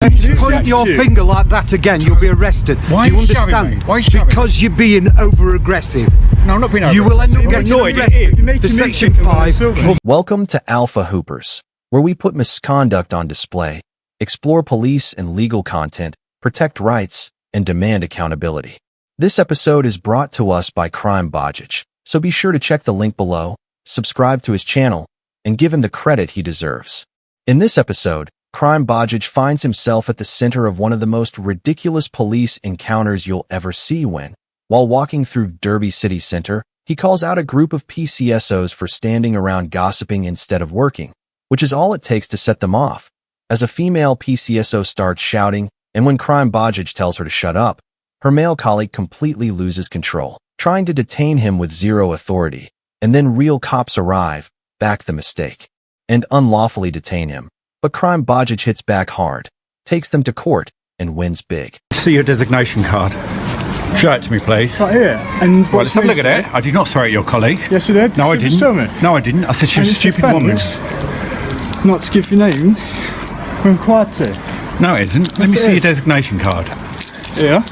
If you point your finger like that again, you'll be arrested. Why are you understand? shoving me? Why are you shoving Because you're being over-aggressive. No, I'm not being over-aggressive. You will end up getting annoyed. arrested. The Section 5. Welcome to Alpha Hoopers, where we put misconduct on display, explore police and legal content, protect rights, and demand accountability. This episode is brought to us by Crimebodge, so be sure to check the link below, subscribe to his channel, and give him the credit he deserves. In this episode, Crimebodge finds himself at the center of one of the most ridiculous police encounters you'll ever see when, while walking through Derby city center, he calls out a group of PCSOs for standing around gossiping instead of working, which is all it takes to set them off. As a female PCSO starts shouting, and when Crimebodge tells her to shut up, her male colleague completely loses control, trying to detain him with zero authority, and then real cops arrive, back the mistake, and unlawfully detain him. But Crimebodge hits back hard, takes them to court, and wins big. See your designation card. Show it to me, please. Right here. And right, let's have a look at it. I did not swear at your colleague. Yes, you did. No, I didn't. Tell me. No, I didn't. I said she was a stupid woman. Not to give your name. We're required to. No, it isn't. Let me see your designation card. Yeah.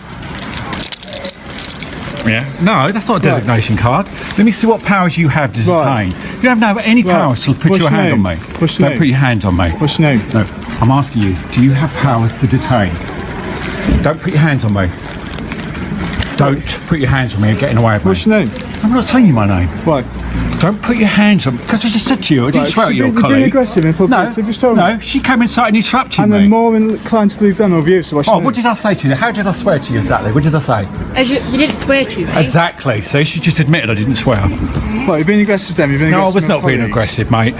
Yeah. No, that's not a designation card. Let me see what powers you have to detain. You don't have any powers to put your hand on me. What's your name? Don't put your hands on me. What's your name? No, I'm asking you, do you have powers to detain? Don't put your hands on me. Don't put your hands on me and getting away with me. What's your name? I'm not telling you my name. Why? Don't put your hands on me. Because I just said to you, I didn't swear at your colleague. You're being aggressive in public. No, she came inside and interrupted me. And I'm more inclined to believe them over you, so what's your name? What did I say to you? How did I swear to you exactly? What did I say? As you didn't swear to me. Exactly. See, she just admitted I didn't swear. What, you're being aggressive then? You're being no, I aggressive was not being aggressive, mate.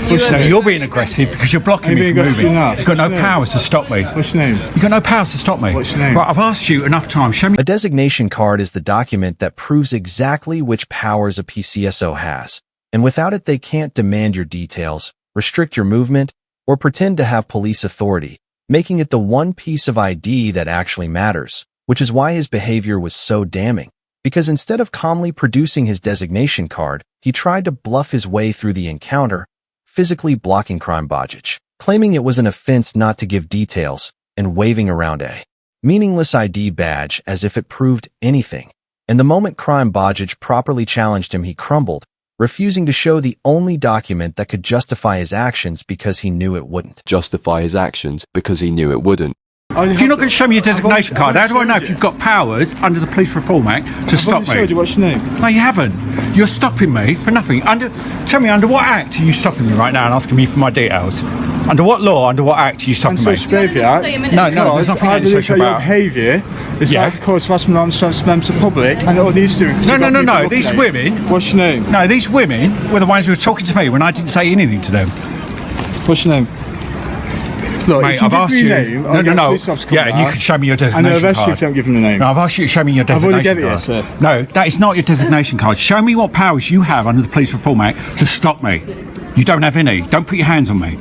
You're being aggressive because you're blocking me from moving. You've got no powers to stop me. What's your name? You've got no powers to stop me. What's your name? Right, I've asked you enough times. Show me. A designation card is the document that proves exactly which powers a PCSO has, and without it they can't demand your details, restrict your movement, or pretend to have police authority, making it the one piece of ID that actually matters, which is why his behavior was so damning. Because instead of calmly producing his designation card, he tried to bluff his way through the encounter, physically blocking Crimebodge, claiming it was an offense not to give details, and waving around a meaningless ID badge as if it proved anything. And the moment Crimebodge properly challenged him, he crumbled, refusing to show the only document that could justify his actions because he knew it wouldn't. If you're not going to show me your designation card, how do I know if you've got powers under the Police Reform Act to stop me? Showed you. What's your name? No, you haven't. You're stopping me for nothing. Tell me, under what act are you stopping me right now and asking me for my details? Under what law, under what act are you stopping me? Antisocial behaviour Act. No, there's nothing I believe that antisocial your about. behaviour is like to cause harassment on members of the public, and all these do. No. These women. What's your name? No, these women were the ones who were talking to me when I didn't say anything to them. What's your name? Look, mate, I've asked you. No. Yeah, and you can show me your designation card. I know, arrest you if you don't give them the name. No, I've asked you to show me your designation card. I've already gave it, sir. No, that is not your designation card. Show me what powers you have under the Police Reform Act to stop me. You don't have any. Don't put your hands on me.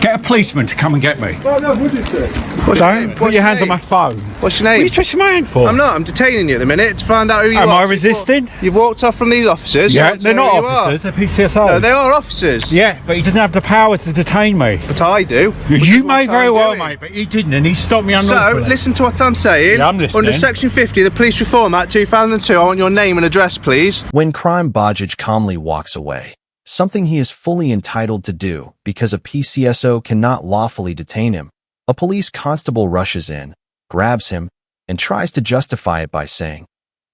Get a policeman to come and get me. No, would you, sir? Don't put your hands on my phone. What's your name? What are you twisting my hand for? I'm not. I'm detaining you at the minute to find out who you are. Am I resisting? You've walked off from these officers. Yeah, they're not officers. They're PCSOs. No, they are officers. Yeah, but he doesn't have the powers to detain me. But I do. You may very well, mate, but he didn't, and he stopped me unlawfully. So, listen to what I'm saying. Yeah, I'm listening. Under Section 50 of the Police Reform Act 2002, I want your name and address, please. When Crimebodge calmly walks away, something he is fully entitled to do because a PCSO cannot lawfully detain him, a police constable rushes in, grabs him, and tries to justify it by saying,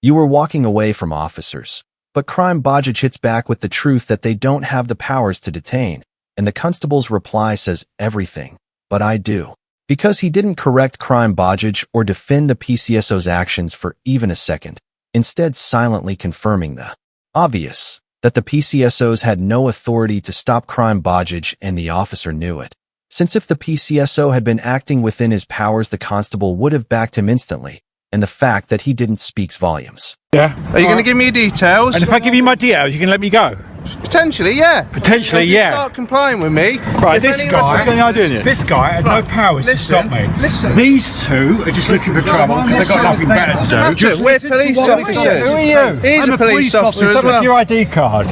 "You were walking away from officers." But Crimebodge hits back with the truth that they don't have the powers to detain, and the constable's reply says everything, "But I do." Because he didn't correct Crimebodge or defend the PCSO's actions for even a second, instead silently confirming the obvious, that the PCSOs had no authority to stop Crimebodge, and the officer knew it. Since if the PCSO had been acting within his powers, the constable would have backed him instantly, and the fact that he didn't speaks volumes. Yeah. Are you going to give me your details? And if I give you my details, you can let me go? Potentially, yeah. Potentially, if you yeah. Start complying with me. Right, this guy had no powers to stop me. Listen. These two are just looking for trouble because they've got nothing better to do. We're police officers. Who are you? He's a police officer as Have a look well. at your ID card.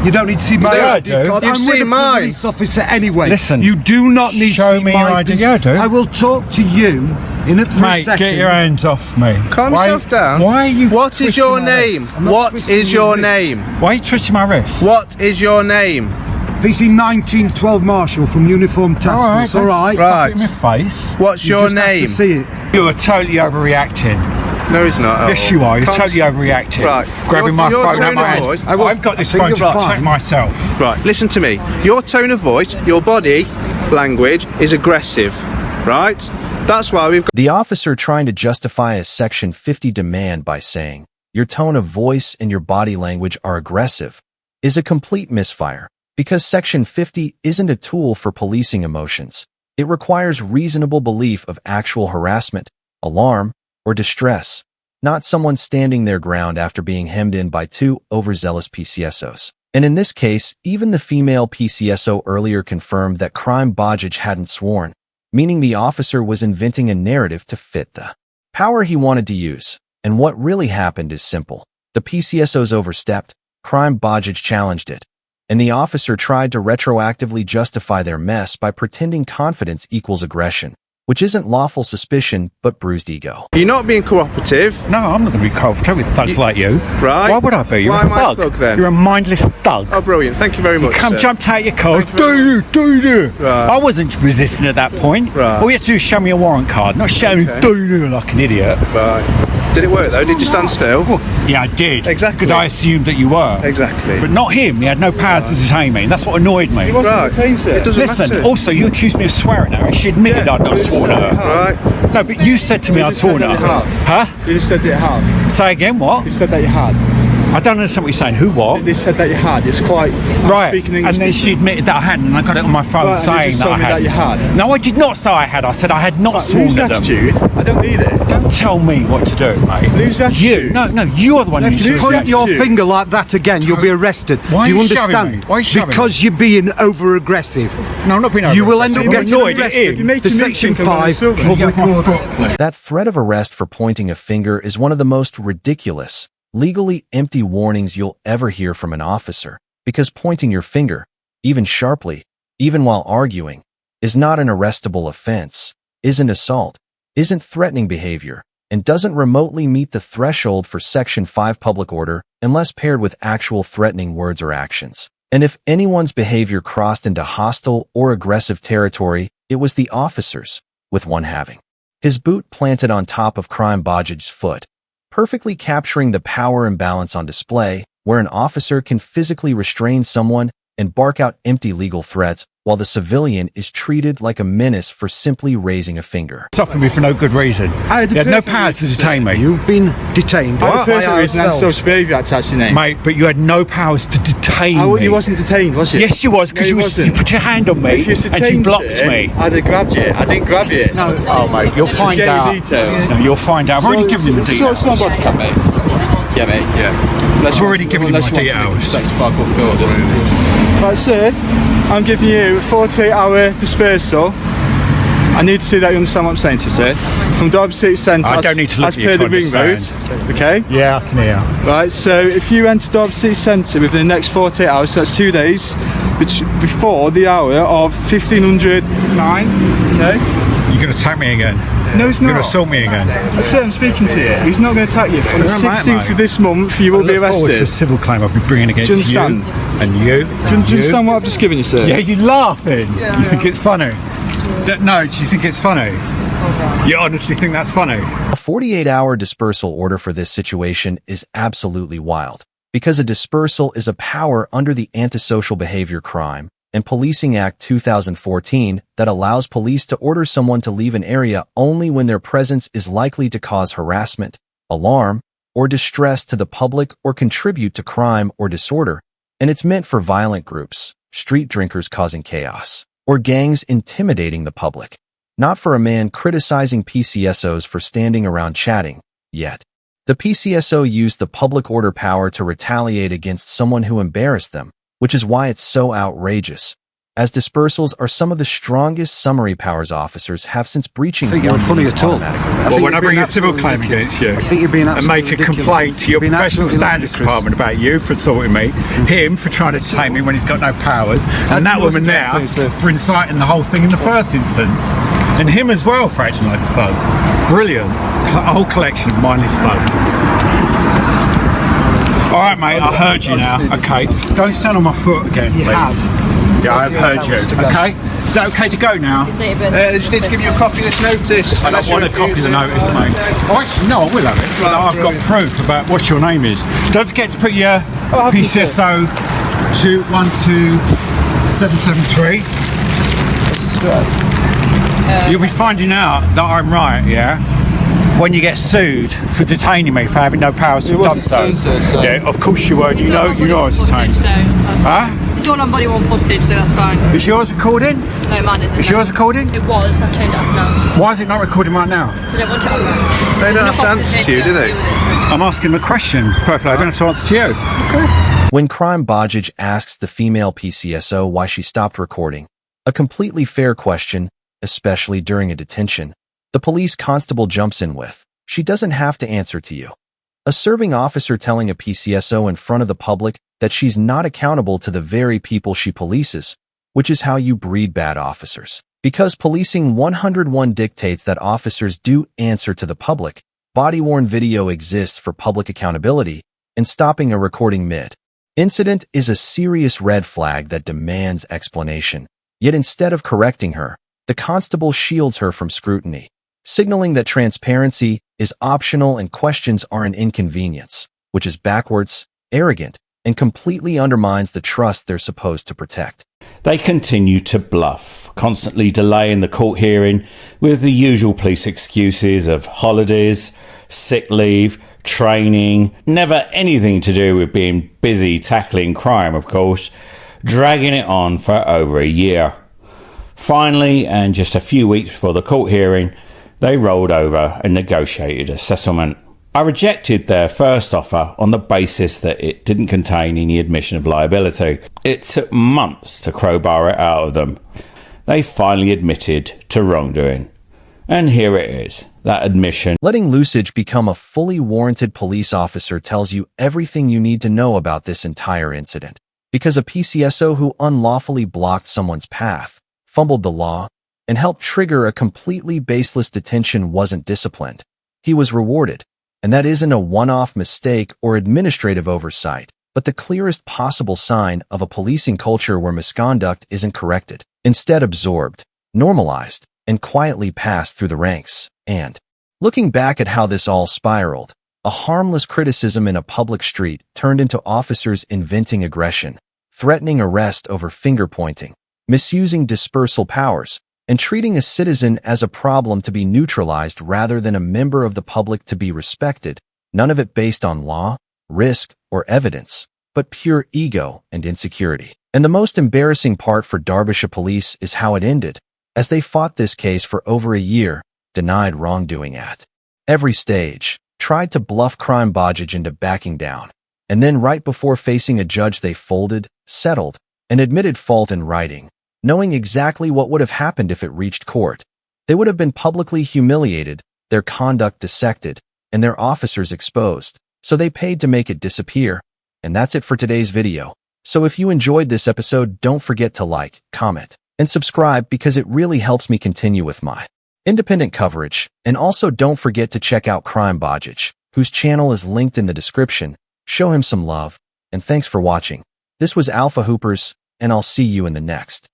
You don't need to see my Yeah, I ID do. card. You've I'm seen with a mine. police officer anyway. Listen, you do not need show to see me my your ID. Yeah, I do. I will talk to you in a Mate, second. get your hands off me. Calm Why- yourself down. Why are you What is your twisting my wrist? name? I'm not What twisting is your your wrist. name? Why are you twisting my wrist? What is your name? PC 1912 Marshal from Uniform Task Alright, Force. All right. Right. Stuff it in my face. What's You your just have name? to see it. You are totally overreacting. No, he's not. Yes, you are. You're Can't- totally overreacting. Right. Grabbing my Your phone out tone my of hand. voice- I've got this I think phone to you're protect fine. myself. Right, listen to me. Your tone of voice, your body language is aggressive, right? That's why we've got... The officer trying to justify a Section 50 demand by saying, your tone of voice and your body language are aggressive, is a complete misfire, because Section 50 isn't a tool for policing emotions. It requires reasonable belief of actual harassment, alarm, or distress, not someone standing their ground after being hemmed in by two overzealous PCSOs. And in this case, even the female PCSO earlier confirmed that Crimebodge hadn't sworn, meaning the officer was inventing a narrative to fit the power he wanted to use. And what really happened is simple. The PCSOs overstepped, Crimebodge challenged it, and the officer tried to retroactively justify their mess by pretending confidence equals aggression, which isn't lawful suspicion, but bruised ego. You're not being cooperative. No, I'm not going to be cooperative with thugs like you. Right. Why would I be? You're Why a am I a thug. thug then? You're a mindless thug. Oh, brilliant. Thank you very much, Come, sir. jumped out your car. Thank you very Do. Right. I wasn't resisting at that point. Right. All you had to do is show me a warrant card, not show me Okay. do like an idiot. Right. Did it work, though? Did you stand still? Well, yeah, I did. Exactly. Because I assumed that you were. Exactly. But not him. He had no powers to detain me, and that's what annoyed me. Right. It doesn't Listen, matter. also, you accused me of swearing at her. She admitted I'd not sworn at her. Right. No, but you said to me I'd sworn at her. Huh? You just said that you have. Say again, what? You said that you had. I don't understand what you're saying. Who, what? They said that you had. It's quite... I'm Right, speaking English and then to she you. admitted that I hadn't, and I got it on my phone Right, and you saying just that told I me had. that you had. No, I did not say I had. I said I had not sworn Lose at them. attitude. I don't need it. Don't tell me what to do, mate. Lose attitude. No, you are the one who If needs you to lose lose Point your attitude. finger like that again, you'll be arrested. Why are Do you you shoving understand? me? Why are you shoving Because you're being over aggressive. No, I'm not being You will end up I'm getting annoyed at arrested. him. making The me Section think I'm 5 insulting. public Get off my order. foot. That threat of arrest for pointing a finger is one of the most ridiculous, legally empty warnings you'll ever hear from an officer, because pointing your finger, even sharply, even while arguing, is not an arrestable offense, isn't assault, isn't threatening behavior, and doesn't remotely meet the threshold for Section 5 public order unless paired with actual threatening words or actions. And if anyone's behavior crossed into hostile or aggressive territory, it was the officer's, with one having his boot planted on top of Crimebodge's foot, perfectly capturing the power imbalance on display, where an officer can physically restrain someone and bark out empty legal threats, while the civilian is treated like a menace for simply raising a finger. Stopping me for no good reason. I had a You had no perfect powers to reason. detain me. You've been detained I had a by perfect reason and ourselves. social behaviour attached to your name. Mate, but you had no powers to detain me. You wasn't detained, was you? Yes, you was, because No, you put your hand on me If you and you blocked it, me. I'd have grabbed you. I didn't grab you. No, oh mate, you'll find get out. your details. No, you'll find out. I've already given you the details. It's not body cam, mate. Yeah, mate. Yeah. I've already given you my details. Right, sir, I'm giving you a 48-hour dispersal. I need to see that you understand what I'm saying to you, sir. From Derby City Centre, I don't need to look as at you per to the ring understand. route. Okay? Yeah, I can hear. Right, so if you enter Derby City Centre within the next 48 hours, so that's 2 days, which before the hour of 1509, okay? You're going to attack me again. No, it's You're not. going to assault me again. Sir, I'm speaking to you. He's not going to attack you. From the You're right, 16th mate. of this month, you will be I look forward to a arrested. civil claim I'll be bringing against Do you understand? and you. Do you understand what I've just given you, sir? Yeah, you're laughing. You think it's funny? No, do you think it's funny? You honestly think that's funny? A 48-hour dispersal order for this situation is absolutely wild, because a dispersal is a power under the Antisocial Behavior Crime and Policing Act 2014 that allows police to order someone to leave an area only when their presence is likely to cause harassment, alarm, or distress to the public or contribute to crime or disorder, and it's meant for violent groups, street drinkers causing chaos, or gangs intimidating the public, not for a man criticizing PCSOs for standing around chatting, yet. The PCSO used the public order power to retaliate against someone who embarrassed them, which is why it's so outrageous. as dispersals are some of the strongest summary powers officers have since breaching I think you're one funny unit's at all. automatic I arrest. Well, think when you're I bring being a civil absolutely claim ridiculous. against you I think you're being and make absolutely a ridiculous. complaint to your You're being professional absolutely standards ridiculous. department about you for assaulting me, him for trying to detain me when he's got no powers, and that woman there for inciting the whole thing in the first instance, and him as well for acting like a thug. Brilliant. A whole collection of mindless thugs. All right, mate, I heard you now. Okay, don't stand on my foot again, please. Yeah, I've heard you. Okay, is that okay to go now? I just need to give you a copy of this notice. I don't want a copy of the notice, mate. Oh, actually, no, I will have it. So that I've got proof about what your name is. Don't forget to put your PCSO 212773. You'll be finding out that I'm right, yeah? When you get sued for detaining me for having no powers to have done so. Yeah, of course you weren't. You know I was detained. Huh? It's all on body worn footage, so that's fine. Is yours recording? No, mine isn't. Is yours recording? It was. I've turned it off now. Why is it not recording right now? So they want it on there. They don't have to answer to you, do they? I'm asking them a question. Perfectly. I don't have to answer to you. When Crimebodge asks the female PCSO why she stopped recording, a completely fair question, especially during a detention, the police constable jumps in with, "She doesn't have to answer to you." A serving officer telling a PCSO in front of the public that she's not accountable to the very people she polices, which is how you breed bad officers. Because Policing 101 dictates that officers do answer to the public, body-worn video exists for public accountability, and stopping a recording mid-incident is a serious red flag that demands explanation. Yet instead of correcting her, the constable shields her from scrutiny, signaling that transparency is optional and questions are an inconvenience, which is backwards, arrogant, and completely undermines the trust they're supposed to protect. They continue to bluff, constantly delaying the court hearing with the usual police excuses of holidays, sick leave, training, never anything to do with being busy tackling crime, of course, dragging it on for over a year. Finally, and just a few weeks before the court hearing, they rolled over and negotiated a settlement. I rejected their first offer on the basis that it didn't contain any admission of liability. It took months to crowbar it out of them. They finally admitted to wrongdoing. And here it is, that admission. Letting Lusage become a fully warranted police officer tells you everything you need to know about this entire incident. Because a PCSO who unlawfully blocked someone's path, fumbled the law, and helped trigger a completely baseless detention wasn't disciplined. He was rewarded. And that isn't a one-off mistake or administrative oversight, but the clearest possible sign of a policing culture where misconduct isn't corrected, instead absorbed, normalized, and quietly passed through the ranks. And, looking back at how this all spiraled, a harmless criticism in a public street turned into officers inventing aggression, threatening arrest over finger-pointing, misusing dispersal powers, and treating a citizen as a problem to be neutralized rather than a member of the public to be respected, none of it based on law, risk, or evidence, but pure ego and insecurity. And the most embarrassing part for Derbyshire Police is how it ended, as they fought this case for over a year, denied wrongdoing at every stage, tried to bluff Crimebodge into backing down, and then right before facing a judge they folded, settled, and admitted fault in writing, knowing exactly what would have happened if it reached court. They would have been publicly humiliated, their conduct dissected, and their officers exposed, so they paid to make it disappear. And that's it for today's video. So if you enjoyed this episode, don't forget to like, comment, and subscribe because it really helps me continue with my independent coverage. And also don't forget to check out Crimebodge, whose channel is linked in the description. Show him some love, and thanks for watching. This was Alpha Hoopers, and I'll see you in the next.